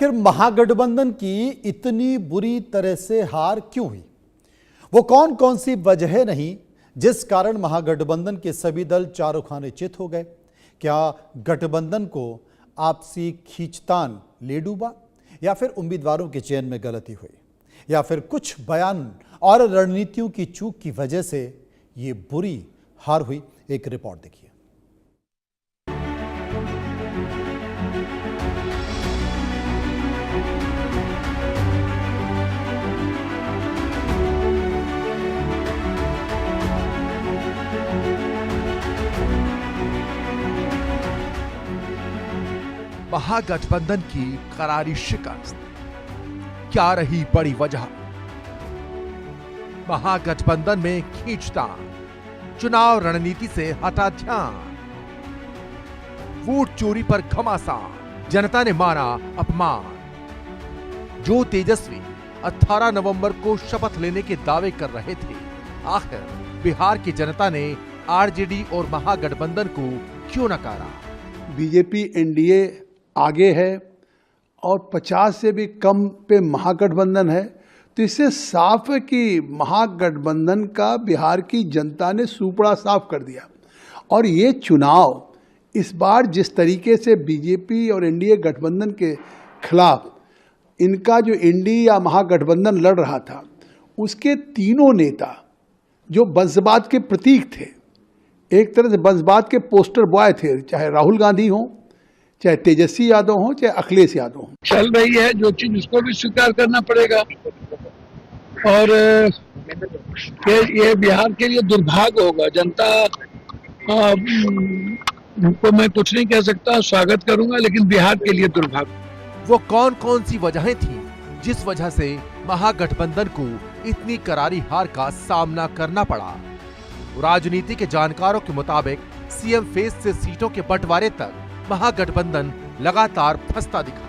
आखिर महागठबंधन की इतनी बुरी तरह से हार क्यों हुई? वो कौन कौन सी वजह नहीं जिस कारण महागठबंधन के सभी दल चारों खाने चित हो गए? क्या गठबंधन को आपसी खींचतान ले डूबा, या फिर उम्मीदवारों के चयन में गलती हुई, या फिर कुछ बयान और रणनीतियों की चूक की वजह से ये बुरी हार हुई? एक रिपोर्ट देखिए। महागठबंधन की करारी शिकस्त, क्या रही बड़ी वजह? महागठबंधन में खींचतान, चुनाव रणनीति से हटा ध्यान, वोट चोरी पर घमासान, जनता ने माना अपमान। जो तेजस्वी 18 नवंबर को शपथ लेने के दावे कर रहे थे, आखिर बिहार की जनता ने आरजेडी और महागठबंधन को क्यों नकारा? बीजेपी एनडीए आगे है और 50 से भी कम पे महागठबंधन है, तो इससे साफ है कि महागठबंधन का बिहार की जनता ने सुपड़ा साफ कर दिया। और ये चुनाव इस बार जिस तरीके से बीजेपी और एनडीए गठबंधन के खिलाफ इनका जो एनडीए या महागठबंधन लड़ रहा था, उसके तीनों नेता जो वंशवाद के प्रतीक थे, एक तरह से वंशवाद के पोस्टर बॉय थे, चाहे राहुल गांधी हो, चाहे तेजस्वी यादव हो, चाहे अखिलेश यादव हो। चल रही है जो चीज, उसको भी स्वीकार करना पड़ेगा। और ये बिहार के लिए दुर्भाग्य होगा। जनता को मैं कुछ नहीं कह सकता, स्वागत करूंगा, लेकिन बिहार के लिए दुर्भाग्य। वो कौन कौन सी वजहें थी जिस वजह से महागठबंधन को इतनी करारी हार का सामना करना पड़ा? राजनीति के जानकारों के मुताबिक सीएम फेज से सीटों के बंटवारे तक महागठबंधन लगातार फंसता दिखा।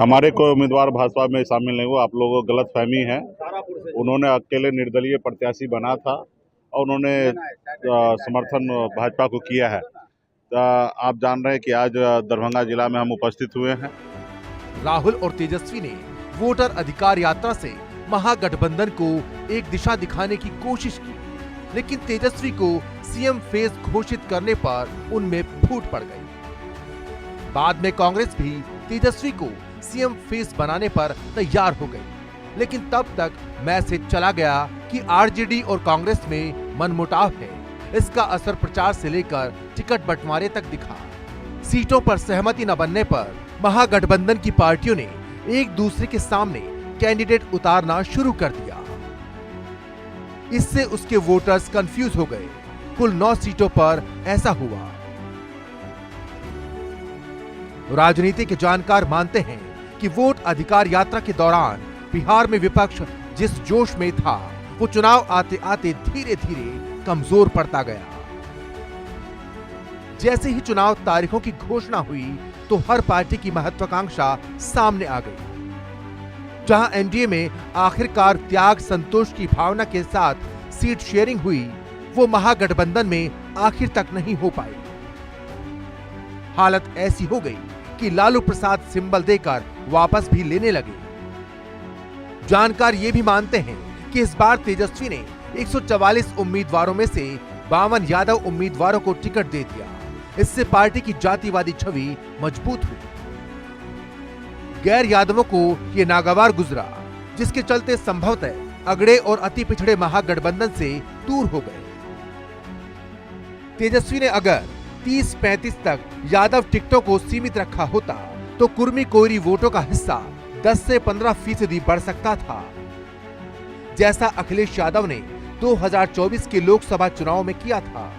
हमारे कोई उम्मीदवार भाजपा में शामिल नहीं हुआ। आप लोगों को गलतफहमी है। उन्होंने अकेले निर्दलीय प्रत्याशी बना था और उन्होंने समर्थन भाजपा को किया है। आप जान रहे हैं कि आज दरभंगा जिला में हम उपस्थित हुए हैं। राहुल और तेजस्वी ने वोटर अधिकार यात्रा से महागठबंधन को एक दिशा दिखाने की कोशिश की, लेकिन तेजस्वी को सीएम फेज घोषित करने पर उनमें फूट पड़ गई। बाद में कांग्रेस भी तेजस्वी को सीएम फेज बनाने पर तैयार हो गई, लेकिन तब तक मैसेज चला गया कि आरजेडी और कांग्रेस में मनमुटाव है। इसका असर प्रचार से लेकर टिकट बंटवारे तक दिखा। सीटों पर सहमति न बनने पर महागठबंधन की पार्टियों ने एक दूसरे के सामने कैंडिडेट उतारना शुरू कर दिया। इससे उसके वोटर्स कंफ्यूज हो गए। कुल 9 सीटों पर ऐसा हुआ। राजनीति के जानकार मानते हैं कि वोट अधिकार यात्रा के दौरान बिहार में विपक्ष जिस जोश में था, वो चुनाव आते आते धीरे धीरे कमजोर पड़ता गया। जैसे ही चुनाव तारीखों की घोषणा हुई तो हर पार्टी की महत्वाकांक्षा सामने आ गई। जहां एनडीए में आखिरकार त्याग संतोष की भावना के साथ सीट शेयरिंग हुई, वो महागठबंधन में आखिर तक नहीं हो पाई। हालत ऐसी हो गई कि लालू प्रसाद सिंबल देकर वापस भी लेने लगे। जानकार ये भी मानते हैं कि इस बार तेजस्वी ने 144 उम्मीदवारों में से 52 यादव उम्मीदवारों को टिकट दे दिया। इससे पार्टी की जातिवादी छवि मजबूत हुई। गैर यादवों को ये नागवार गुजरा, जिसके चलते संभवतः अगड़े और अति पिछड़े महागठबंधन से दूर हो गए। तेजस्वी ने अगर 30-35 तक यादव टिकटों को सीमित रखा होता तो कुर्मी कोयरी वोटों का हिस्सा 10 से 15% बढ़ सकता था, जैसा अखिलेश यादव ने 2024 के लोकसभा चुनाव में किया था।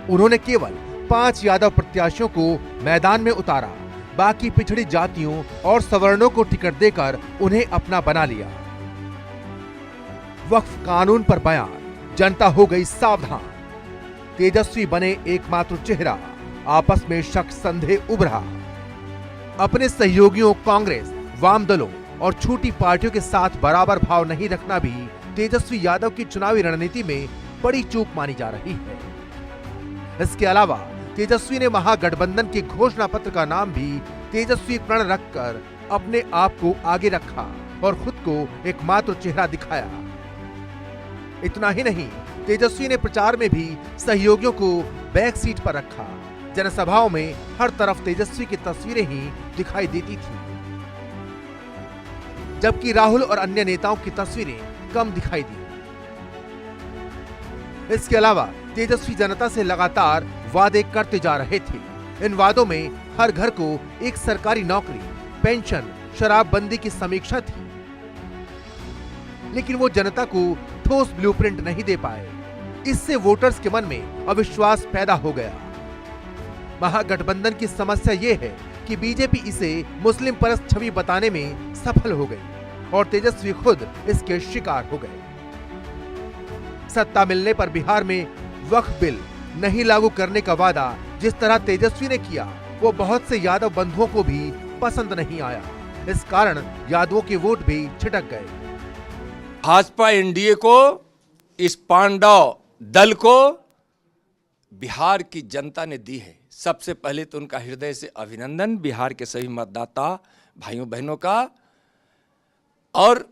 उन्होंने केवल 5 यादव प्रत्याशियों को मैदान में उतारा, बाकी पिछड़ी जातियों और सवर्णों को टिकट देकर उन्हें अपना बना लिया। वक्फ कानून पर बयान, जनता हो गई सावधान। तेजस्वी बने एकमात्र चेहरा, आपस में शक संदेह उभरा। अपने सहयोगियों कांग्रेस, वाम दलों और छोटी पार्टियों के साथ बराबर भाव नहीं रखना भी तेजस्वी यादव की चुनावी रणनीति में बड़ी चूक मानी जा रही है। इसके अलावा तेजस्वी ने महागठबंधन के घोषणा पत्र का नाम भी तेजस्वी प्रण रखकर अपने आप को आगे रखा और खुद को एकमात्र चेहरा दिखाया। इतना ही नहीं, तेजस्वी ने प्रचार में भी सहयोगियों को बैक सीट पर रखा। जनसभाओं में हर तरफ तेजस्वी की तस्वीरें ही दिखाई देती थी, जबकि राहुल और अन्य नेताओं की तस्वीरें कम दिखाई दी। इसके अलावा तेजस्वी जनता से लगातार वादे करते जा रहे थे। इन वादों में हर घर को एक सरकारी नौकरी, पेंशन, शराबबंदी की समीक्षा थी, लेकिन वो जनता को ठोस ब्लूप्रिंट नहीं दे पाए। इससे वोटर्स के मन में अविश्वास पैदा हो गया। महागठबंधन की समस्या ये है कि बीजेपी इसे मुस्लिम परस्त छवि बताने में सफल हो गई और तेजस्वी खुद इसके शिकार हो गए। सत्ता मिलने पर बिहार में वक्फ बिल नहीं लागू करने का वादा जिस तरह तेजस्वी ने किया, वो बहुत से यादव बंधुओं को भी पसंद नहीं आया। इस कारण यादवों के वोट भी छिटक गए। भाजपा एनडीए को, इस पांडव दल को बिहार की जनता ने दी है। सबसे पहले तो उनका हृदय से अभिनंदन बिहार के सभी मतदाता भाइयों बहनों का। और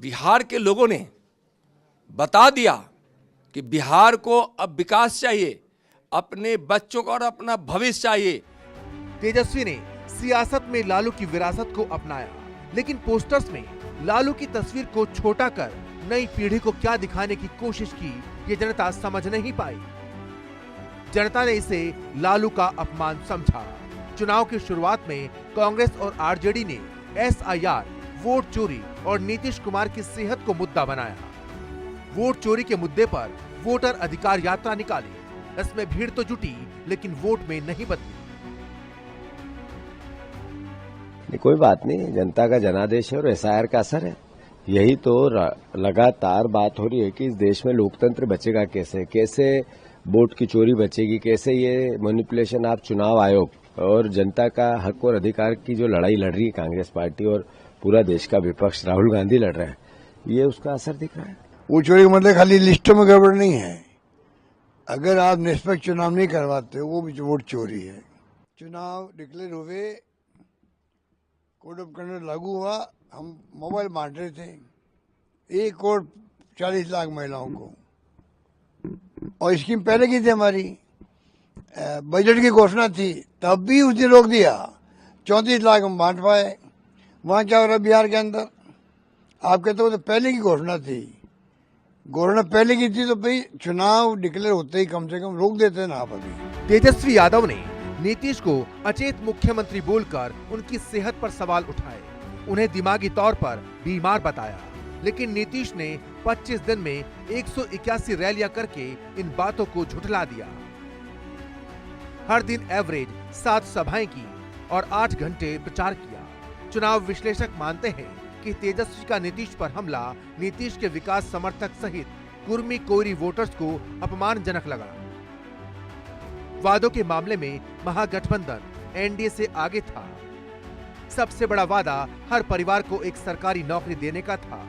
बिहार के लोगों ने बता दिया कि बिहार को अब विकास चाहिए, अपने बच्चों को और अपना भविष्य चाहिए। तेजस्वी ने सियासत में लालू की विरासत को अपनाया, लेकिन पोस्टर्स में लालू की तस्वीर को छोटा कर नई पीढ़ी को क्या दिखाने की कोशिश की, ये जनता समझ नहीं पाई। जनता ने इसे लालू का अपमान समझा। चुनाव की शुरुआत में कांग्रेस और आरजेडी ने एसआईआर, वोट चोरी और नीतीश कुमार की सेहत को मुद्दा बनाया। वोट चोरी के मुद्दे पर वोटर अधिकार यात्रा निकाली। इसमें भीड़ तो जुटी, लेकिन वोट में नहीं बदली। कोई बात नहीं, जनता का जनादेश है और एसआईआर का असर है। यही तो लगातार बात हो रही है कि इस देश में लोकतंत्र बचेगा कैसे, कैसे वोट की चोरी बचेगी, कैसे ये मैनिपुलेशन। आप चुनाव आयोग और जनता का हक और अधिकार की जो लड़ाई लड़ रही है कांग्रेस पार्टी और पूरा देश का विपक्ष राहुल गांधी लड़ रहे हैं, ये उसका असर दिख रहा है। वो चोरी का मतलब खाली लिस्टों में गड़बड़ नहीं है। अगर आप निष्पक्ष चुनाव नहीं करवाते वो भी वोट चोरी है। चुनाव डिक्लेयर हुए, कोड ऑफ कंडक्ट लागू हुआ, हम मोबाइल बांट रहे थे 1,40,00,000 महिलाओं को, और स्कीम पहले की थी हमारी, बजट की घोषणा थी, तब भी उस दिन रोक दिया। 34 लाख हम बांट पाए। वहाँ क्या हो रहा है बिहार के अंदर? आप कहते हो तो पहले की घोषणा थी, घोषणा पहले की थी तो भाई चुनाव डिक्लेयर होते ही कम से कम रोक देते ना आप अभी। तेजस्वी यादव ने नीतीश को अचेत मुख्यमंत्री बोलकर उनकी सेहत पर सवाल उठाए, उन्हें दिमागी तौर पर बीमार बताया। लेकिन नीतीश ने 25 दिन में 181 रैलियां करके इन बातों को झुठला दिया। हर दिन एवरेज 7 सभाएं की और 8 घंटे प्रचार किया। चुनाव विश्लेषक मानते हैं कि तेजस्वी का नीतीश पर हमला नीतीश के विकास समर्थक सहित कुर्मी कोयरी वोटर्स को अपमानजनक लगा। वादों के मामले में महागठबंधन एनडीए से आगे था। सबसे बड़ा वादा हर परिवार को एक सरकारी नौकरी देने का था,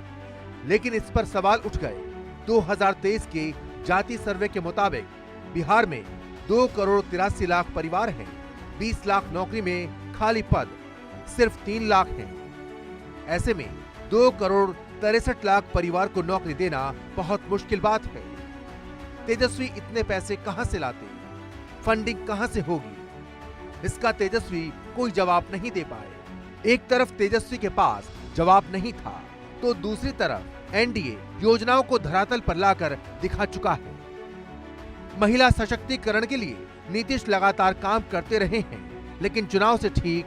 लेकिन इस पर सवाल उठ गए। 2023 के जाति सर्वे के मुताबिक बिहार में 2,83,00,000 परिवार हैं। 20 लाख नौकरी में खाली पद सिर्फ 3 लाख हैं। ऐसे में 2,63,00,000 परिवार को नौकरी देना बहुत मुश्किल बात है। तेजस्वी इतने पैसे कहां से लाते? फंडिंग कहां से होगी? इसका तेजस्वी कोई जवाब नहीं दे पाए। एक तरफ तेजस्वी के पास जवाब नहीं था, तो दूसरी तरफ एनडीए योजनाओं को धरातल पर लाकर दिखा चुका है। महिला सशक्तिकरण के लिए नीतीश लगातार काम करते रहे हैं, लेकिन चुनाव से ठीक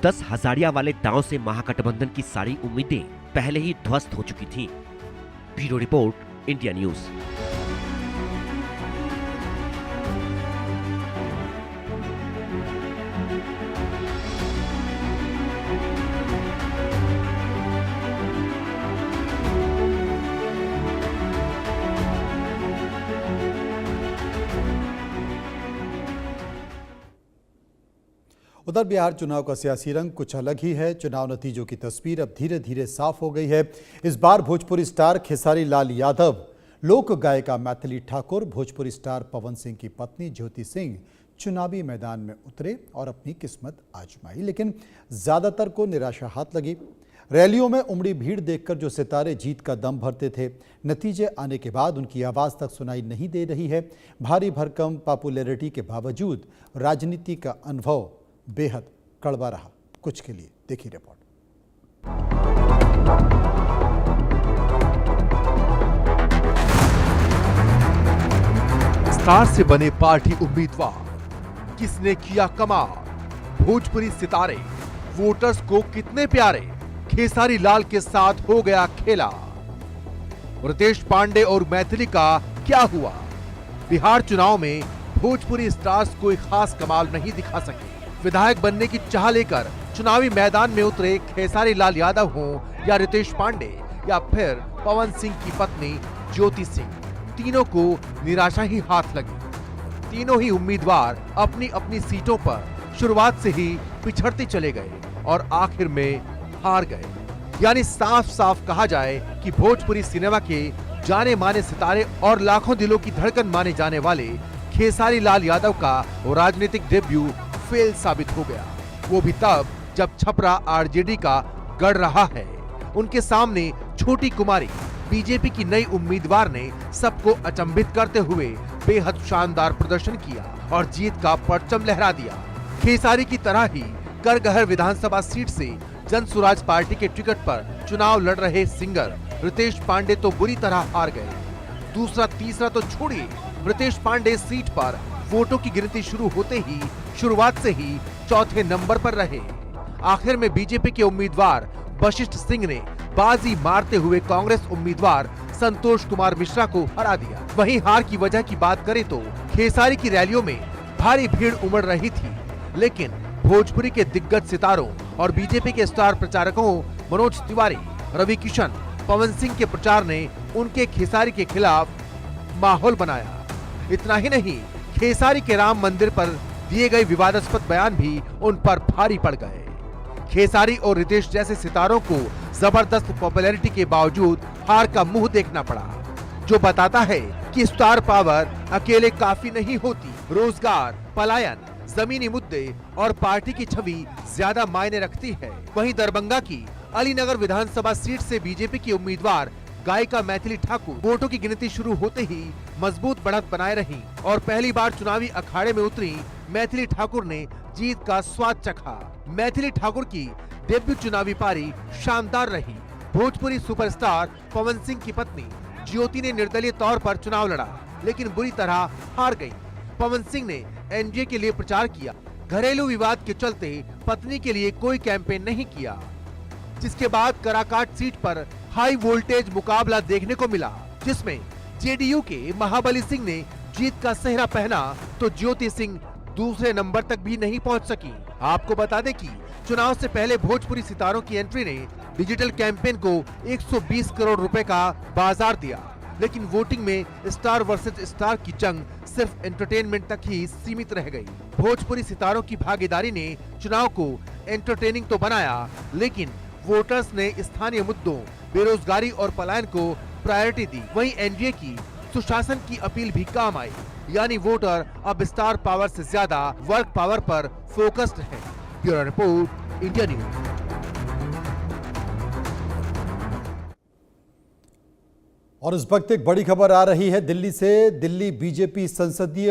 10 हजारिया वाले दांव से महागठबंधन की सारी उम्मीदें पहले ही ध्वस्त हो चुकी थीं। Bureau report, India news. उधर बिहार चुनाव का सियासी रंग कुछ अलग ही है। चुनाव नतीजों की तस्वीर अब धीरे धीरे साफ हो गई है। इस बार भोजपुरी स्टार खेसारी लाल यादव, लोक गायिका मैथिली ठाकुर, भोजपुरी स्टार पवन सिंह की पत्नी ज्योति सिंह चुनावी मैदान में उतरे और अपनी किस्मत आजमाई, लेकिन ज़्यादातर को निराशा हाथ लगी। रैलियों में उमड़ी भीड़ देखकर जो सितारे जीत का दम भरते थे, नतीजे आने के बाद उनकी आवाज़ तक सुनाई नहीं दे रही है। भारी भरकम पॉपुलैरिटी के बावजूद राजनीति का अनुभव बेहद कड़वा रहा। कुछ के लिए देखिए रिपोर्ट। स्टार से बने पार्टी उम्मीदवार, किसने किया कमाल? भोजपुरी सितारे, वोटर्स को कितने प्यारे? खेसारी लाल के साथ हो गया खेला। रितेश पांडे और मैथिली का क्या हुआ? बिहार चुनाव में भोजपुरी स्टार्स कोई खास कमाल नहीं दिखा सके। विधायक बनने की चाह लेकर चुनावी मैदान में उतरे खेसारी लाल यादव हों या रितेश पांडे या फिर पवन सिंह की पत्नी ज्योति सिंह, तीनों को निराशा ही हाथ लगी। तीनों ही उम्मीदवार अपनी अपनी सीटों पर शुरुआत से ही पिछड़ते चले गए और आखिर में हार गए। यानी साफ साफ कहा जाए कि भोजपुरी सिनेमा के जाने माने सितारे और लाखों दिलों की धड़कन माने जाने वाले खेसारी लाल यादव का राजनीतिक डेब्यू फेल साबित हो गया। वो भी तब जब छपरा आरजेडी का गढ़ रहा है। उनके सामने छोटी कुमारी बीजेपी की नई उम्मीदवार ने सबको अचंभित करते हुए बेहद शानदार प्रदर्शन किया और जीत का परचम लहरा दिया। खेसारी की तरह ही करगहर विधानसभा सीट से जन सुराज पार्टी के टिकट पर चुनाव लड़ रहे सिंगर रितेश पांडे तो बुरी तरह हार गए। दूसरा तीसरा तो छोड़िए, रितेश पांडे सीट पर वोटों की गिनती शुरू होते ही शुरुआत से ही चौथे नंबर पर रहे। आखिर में बीजेपी के उम्मीदवार वशिष्ठ सिंह ने बाजी मारते हुए कांग्रेस उम्मीदवार संतोष कुमार मिश्रा को हरा दिया। वहीं हार की वजह की बात करें तो खेसारी की रैलियों में भारी भीड़ उमड़ रही थी, लेकिन भोजपुरी के दिग्गज सितारों और बीजेपी के स्टार प्रचारकों मनोज तिवारी, रवि किशन, पवन सिंह के प्रचार ने उनके खेसारी के खिलाफ माहौल बनाया। इतना ही नहीं, खेसारी के राम मंदिर पर दिए गए विवादास्पद बयान भी उन पर भारी पड़ गए। खेसारी और रितेश जैसे सितारों को जबरदस्त पॉपुलैरिटी के बावजूद हार का मुंह देखना पड़ा, जो बताता है कि स्टार पावर अकेले काफी नहीं होती। रोजगार, पलायन, जमीनी मुद्दे और पार्टी की छवि ज्यादा मायने रखती है। वहीं दरभंगा की अलीनगर विधानसभा सीट से बीजेपी की उम्मीदवार गायिका मैथिली ठाकुर वोटों की गिनती शुरू होते ही मजबूत बढ़त बनाए रही और पहली बार चुनावी अखाड़े में उतरी मैथिली ठाकुर ने जीत का स्वाद चखा। मैथिली ठाकुर की डेब्यू चुनावी पारी शानदार रही। भोजपुरी सुपरस्टार पवन सिंह की पत्नी ज्योति ने निर्दलीय तौर पर चुनाव लड़ा, लेकिन बुरी तरह हार गई। पवन सिंह ने एनडीए के लिए प्रचार किया। घरेलू विवाद के चलते पत्नी के लिए कोई कैंपेन नहीं किया, जिसके बाद कराकाट सीट पर हाई वोल्टेज मुकाबला देखने को मिला, जिसमें जेडीयू के महाबली सिंह ने जीत का सेहरा पहना तो ज्योति सिंह दूसरे नंबर तक भी नहीं पहुंच सकी। आपको बता दें कि चुनाव से पहले भोजपुरी सितारों की एंट्री ने डिजिटल कैंपेन को 120 करोड़ रुपए का बाजार दिया, लेकिन वोटिंग में स्टार वर्सेस स्टार की जंग सिर्फ एंटरटेनमेंट तक ही सीमित रह गई। भोजपुरी सितारों की भागीदारी ने चुनाव को एंटरटेनिंग तो बनाया, लेकिन वोटर्स ने स्थानीय मुद्दों, बेरोजगारी और पलायन को प्रायोरिटी दी। वहीं एनडीए की सुशासन की अपील भी काम आई, यानी वोटर अब स्टार पावर से ज्यादा वर्क पावर पर फोकस्ड है। Bureau report, India news. और इस वक्त एक बड़ी खबर आ रही है दिल्ली से। दिल्ली बीजेपी संसदीय